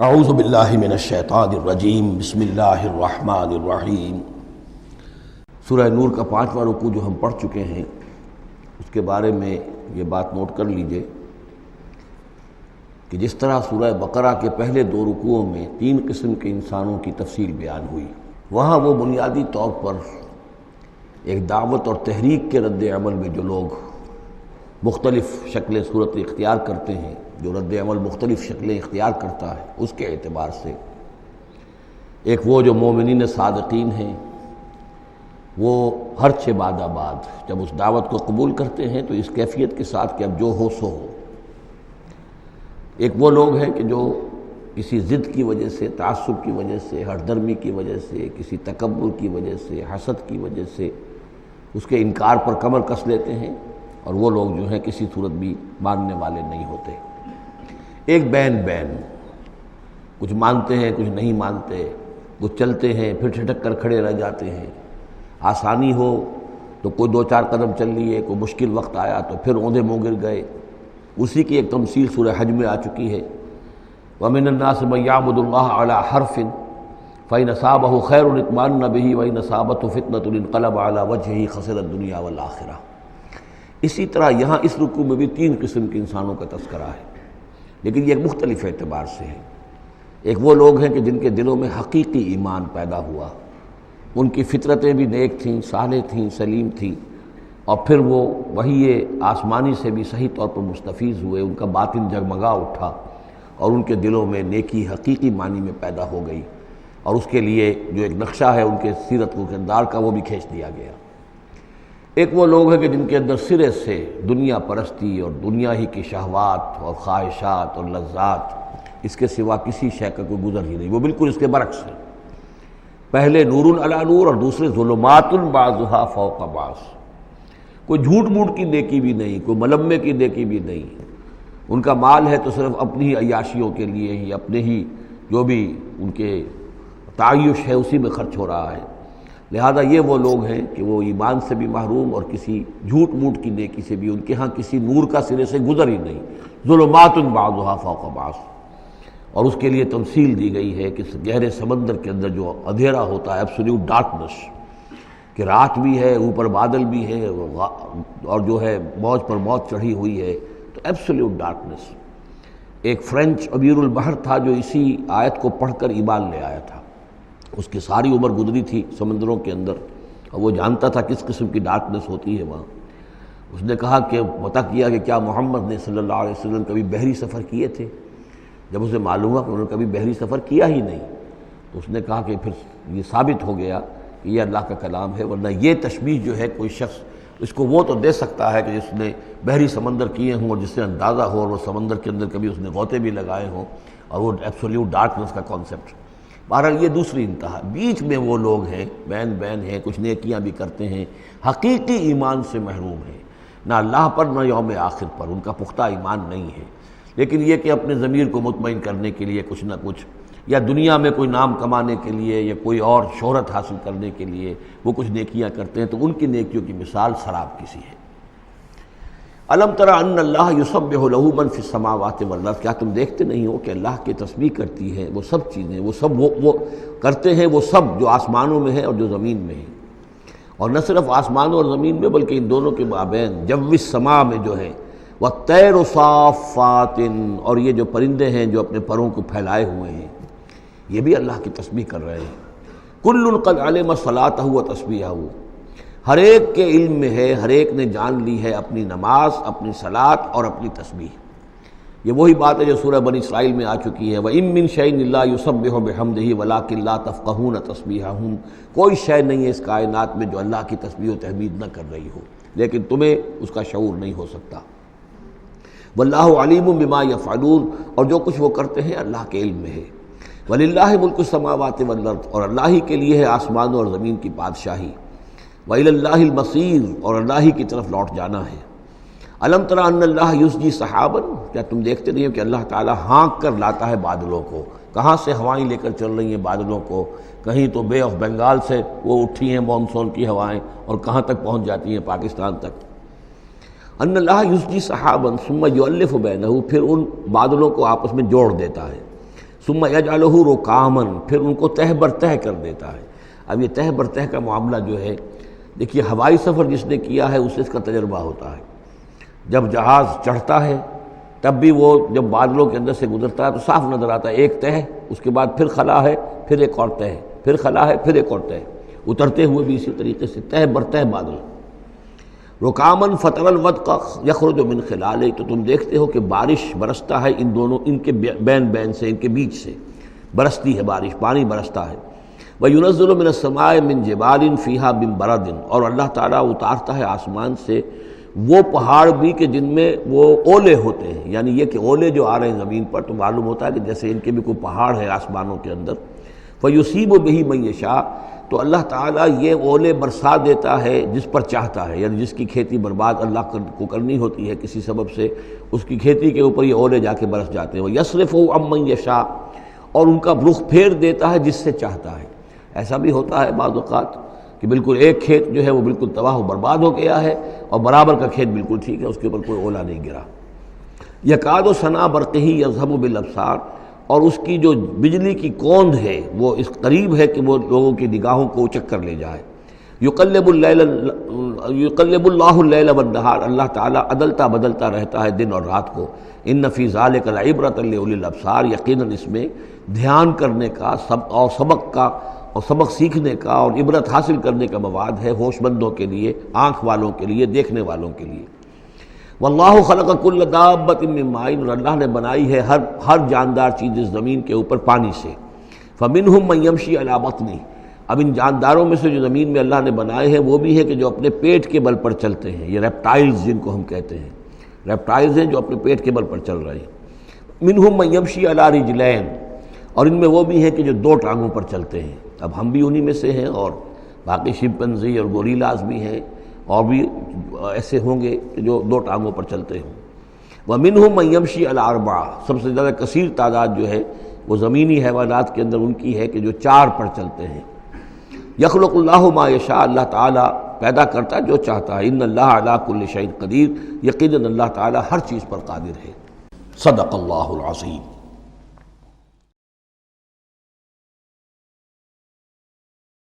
اعوذ باللہ من الشیطان الرجیم بسم اللہ الرحمن الرحیم۔ سورہ نور کا 5واں رکوع جو ہم پڑھ چکے ہیں اس کے بارے میں یہ بات نوٹ کر لیجئے کہ جس طرح سورہ بقرہ کے پہلے 2 رکوعوں میں 3 قسم کے انسانوں کی تفصیل بیان ہوئی، وہاں وہ بنیادی طور پر ایک دعوت اور تحریک کے رد عمل میں جو لوگ مختلف شکلیں صورت اختیار کرتے ہیں، جو رد عمل مختلف شکلیں اختیار کرتا ہے، اس کے اعتبار سے ایک وہ جو مومنین صادقین ہیں، وہ ہر چھ بعد بعد جب اس دعوت کو قبول کرتے ہیں تو اس کیفیت کے ساتھ کہ اب جو ہو سو ہو۔ ایک وہ لوگ ہیں کہ جو کسی ضد کی وجہ سے، تعصب کی وجہ سے، ہردرمی کی وجہ سے، کسی تکبر کی وجہ سے، حسد کی وجہ سے اس کے انکار پر کمر کس لیتے ہیں، اور وہ لوگ جو ہیں کسی صورت بھی ماننے والے نہیں ہوتے۔ ایک بین کچھ مانتے ہیں، کچھ نہیں مانتے، کچھ چلتے ہیں پھر ٹھٹک کر کھڑے رہ جاتے ہیں، آسانی ہو تو کوئی 2-4 قدم چل لیے، کوئی مشکل وقت آیا تو پھر اوندھے منہ گر گئے۔ اسی کی ایک تمثیل سورہ حج میں آ چکی ہے، وَمِنَ النَّاسِ مَن يَعْبُدُ اللَّهَ عَلَى حَرْفٍ فَإِنْ أَصَابَهُ خَيْرٌ اطْمَأَنَّ بِهِ وَإِنْ أَصَابَتْهُ فِتْنَةٌ انقلب عَلَى وَجْهِهِ خَسِرَ الدُّنْيَا وَالْآخِرَةَ۔ اسی طرح یہاں اس رکوع میں بھی 3 قسم کے انسانوں کا تذکرہ ہے، لیکن یہ ایک مختلف اعتبار سے ہے۔ ایک وہ لوگ ہیں کہ جن کے دلوں میں حقیقی ایمان پیدا ہوا، ان کی فطرتیں بھی نیک تھیں، صالح تھیں، سلیم تھیں، اور پھر وہ وہی آسمانی سے بھی صحیح طور پر مستفیض ہوئے، ان کا باطن جگمگا اٹھا اور ان کے دلوں میں نیکی حقیقی معنی میں پیدا ہو گئی، اور اس کے لیے جو ایک نقشہ ہے ان کے سیرت و کردار کا وہ بھی کھینچ دیا گیا۔ ایک وہ لوگ ہیں کہ جن کے اندر سرے سے دنیا پرستی اور دنیا ہی کی شہوات اور خواہشات اور لذات، اس کے سوا کسی شے کا کوئی گزر ہی نہیں، وہ بالکل اس کے برعکس ہے۔ پہلے نور علی نور اور دوسرے ظلمات بعضها فوق بعض۔ کوئی جھوٹ موٹ کی نیکی بھی نہیں، کوئی ملمے کی نیکی بھی نہیں۔ ان کا مال ہے تو صرف اپنی ہی عیاشیوں کے لیے ہی، اپنے ہی جو بھی ان کے تعیش ہے اسی میں خرچ ہو رہا ہے۔ لہذا یہ وہ لوگ ہیں کہ وہ ایمان سے بھی محروم اور کسی جھوٹ موٹ کی نیکی سے بھی ان کے ہاں کسی نور کا سرے سے گزر ہی نہیں۔ ظلمات بعضها فوق بعض، اور اس کے لیے تمثیل دی گئی ہے کہ گہرے سمندر کے اندر جو اندھیرا ہوتا ہے، ایبسولوٹ ڈارکنس، کہ رات بھی ہے، اوپر بادل بھی ہے، اور جو ہے موج پر موج چڑھی ہوئی ہے، تو ایبسولوٹ ڈارکنس۔ ایک فرینچ امیر البحر تھا جو اسی آیت کو پڑھ کر ایمان لے آیا تھا، اس کی ساری عمر گزری تھی سمندروں کے اندر، اور وہ جانتا تھا کس قسم کی ڈارکنس ہوتی ہے وہاں۔ اس نے کہا کہ پتہ کیا کہ کیا محمد نے صلی اللہ علیہ وسلم کبھی بحری سفر کیے تھے؟ جب اسے معلوم ہوا کہ انہوں نے کبھی بحری سفر کیا ہی نہیں، تو اس نے کہا کہ پھر یہ ثابت ہو گیا کہ یہ اللہ کا کلام ہے، ورنہ یہ تشبیہ جو ہے کوئی شخص اس کو وہ تو دے سکتا ہے کہ جس نے بحری سمندر کیے ہوں اور جس سے اندازہ ہو، اور وہ سمندر کے اندر کبھی اس نے غوطے بھی لگائے ہوں، اور وہ ایبسولوٹ ڈارکنس کا کانسیپٹ۔ بہرحال یہ دوسری انتہا۔ بیچ میں وہ لوگ ہیں، بین ہیں، کچھ نیکیاں بھی کرتے ہیں، حقیقی ایمان سے محروم ہیں، نہ اللہ پر نہ یوم آخر پر ان کا پختہ ایمان نہیں ہے، لیکن یہ کہ اپنے ضمیر کو مطمئن کرنے کے لیے کچھ نہ کچھ، یا دنیا میں کوئی نام کمانے کے لیے یا کوئی اور شہرت حاصل کرنے کے لیے وہ کچھ نیکیاں کرتے ہیں، تو ان کی نیکیوں کی مثال سراب کسی ہے۔ الم تر ان اللہ یسبح لہ من فی السماوات والارض، کیا تم دیکھتے نہیں ہو کہ اللہ کی تسبیح کرتی ہے وہ سب چیزیں، وہ سب وہ کرتے ہیں، وہ سب جو آسمانوں میں ہے اور جو زمین میں ہے، اور نہ صرف آسمانوں اور زمین میں بلکہ ان دونوں کے مابین جو السماء میں جو ہے، والطیر صافات، اور یہ جو پرندے ہیں جو اپنے پروں کو پھیلائے ہوئے ہیں، یہ بھی اللہ کی تسبیح کر رہے ہیں۔ کل قد علم صلاتہ و تسبیحہ، ہر ایک کے علم میں ہے، ہر ایک نے جان لی ہے اپنی نماز، اپنی صلاۃ اور اپنی تسبیح۔ یہ وہی بات ہے جو سورہ بنی اسرائیل میں آ چکی ہے، وَإِن مِّن شَيْءٍ إِلَّا يُسَبِّحُ بِحَمْدِهِ وَلَٰكِن لَّا تَفْقَهُونَ تَسْبِيحَهُمْ، کوئی شے نہیں ہے اس کائنات میں جو اللہ کی تسبیح و تحمید نہ کر رہی ہو، لیکن تمہیں اس کا شعور نہیں ہو سکتا۔ وَاللَّهُ عَلِيمٌ بِمَا يَفْعَلُونَ، اور جو کچھ وہ کرتے ہیں اللہ کے علم میں ہے۔ وَلِلَّهِ مُلْكُ السَّمَاوَاتِ وَالْأَرْضِ، اور اللہ ہی کے لیے ہے آسمانوں اور زمین کی بادشاہی۔ وَإِلَى اللَّهِ الْمَصِيرُ، اور اللہ ہی کی طرف لوٹ جانا ہے۔ الم تر ان اللہ یسجی سحابا، کیا تم دیکھتے نہیں ہو کہ اللہ تعالیٰ ہانک کر لاتا ہے بادلوں کو؟ کہاں سے ہوائیں لے کر چل رہی ہیں بادلوں کو؟ کہیں تو بے آف بنگال سے وہ اٹھی ہیں مانسون کی ہوائیں، اور کہاں تک پہنچ جاتی ہیں؟ پاکستان تک۔ ان اللہ یسجی سحابا ثم یؤلف بینہ، پھر ان بادلوں کو آپس میں جوڑ دیتا ہے۔ ثم یجعلہ رکاما، پھر ان کو تہ بر تہ کر دیتا ہے۔ اب یہ تہ بر تہ کا معاملہ جو ہے، دیکھیے ہوائی سفر جس نے کیا ہے اسے اس کا تجربہ ہوتا ہے۔ جب جہاز چڑھتا ہے تب بھی وہ جب بادلوں کے اندر سے گزرتا ہے تو صاف نظر آتا ہے ایک تہ، اس کے بعد پھر خلا ہے، پھر ایک اور تہ، پھر خلا ہے، پھر ایک اور تہ، اترتے ہوئے بھی اسی طریقے سے تہ بر تہ بادل۔ رکامن فتر الودق یخرج من خلالہ، تو تم دیکھتے ہو کہ بارش برستا ہے ان دونوں، ان کے بین سے، ان کے بیچ سے برستی ہے بارش، پانی برستا ہے۔ وَيُنَزِّلُ مِنَ السَّمَاءِ مِن جِبَالٍ فِيهَا مِن بَرَدٍ، اور اللہ تعالیٰ اتارتا ہے آسمان سے وہ پہاڑ بھی کہ جن میں وہ اولے ہوتے ہیں، یعنی یہ کہ اولے جو آ رہے ہیں زمین پر تو معلوم ہوتا ہے کہ جیسے ان کے بھی کوئی پہاڑ ہے آسمانوں کے اندر۔ فَيُصِيبُ بِهِ مَن يَشَاءُ، تو اللہ تعالیٰ یہ اولے برسا دیتا ہے جس پر چاہتا ہے، یعنی جس کی کھیتی برباد اللہ کو کرنی ہوتی ہے کسی سبب سے، اس کی کھیتی کے اوپر یہ اولے جا کے برس جاتے ہیں۔ وَيَصْرِفُهُ عَن مَن يَشَاءُ، اور ان کا رخ پھیر دیتا ہے جس سے چاہتا ہے۔ ایسا بھی ہوتا ہے بعض اوقات کہ بالکل ایک کھیت جو ہے وہ بالکل تباہ و برباد ہو گیا ہے اور برابر کا کھیت بالکل ٹھیک ہے، اس کے اوپر کوئی اولا نہیں گرا۔ یکاد سنا برقہ یذہب بالابصار، اور اس کی جو بجلی کی کوند ہے وہ اس قریب ہے کہ وہ لوگوں کی نگاہوں کو اچک کر لے جائے۔ یقلب اللہ اللیل والنہار، اللہ تعالیٰ عدلتا بدلتا رہتا ہے دن اور رات کو۔ ان فی ذلک لعبرۃ لاولی الابصار، یقیناً اس میں دھیان کرنے کا اور سبق سیکھنے کا اور عبرت حاصل کرنے کا مواد ہے ہوش مندوں کے لیے، آنکھ والوں کے لیے، دیکھنے والوں کے لیے۔ واللہ خلق کل دابۃ من ماء، اور اللہ نے بنائی ہے ہر جاندار چیز اس زمین کے اوپر پانی سے۔ فمنہم من یمشی علی بطنہ، اب ان جانداروں میں سے جو زمین میں اللہ نے بنائے ہیں وہ بھی ہے کہ جو اپنے پیٹ کے بل پر چلتے ہیں، یہ ریپٹائلز جن کو ہم کہتے ہیں، ریپٹائلز ہیں جو اپنے پیٹ کے بل پر چل رہے ہیں۔ منہم من یمشی علی رجلین، اور ان میں وہ بھی ہیں کہ جو دو ٹانگوں پر چلتے ہیں۔ اب ہم بھی انہی میں سے ہیں، اور باقی شمپنزی اور گوریلاز بھی ہیں، اور بھی ایسے ہوں گے جو دو ٹانگوں پر چلتے ہوں۔ وَمِنْهُمْ مَنْ يَمْشِي عَلَىٰ أَرْبَعٍ، سب سے زیادہ کثیر تعداد جو ہے وہ زمینی حیوانات کے اندر ان کی ہے کہ جو چار پر چلتے ہیں۔ یخلق اللہ ما یشاء، اللہ تعالیٰ پیدا کرتا جو چاہتا ہے۔ ان اللہ علی کل شیء قدیر، یقیناً اللہ تعالیٰ ہر چیز پر قادر ہے۔ صدق اللہ العظیم۔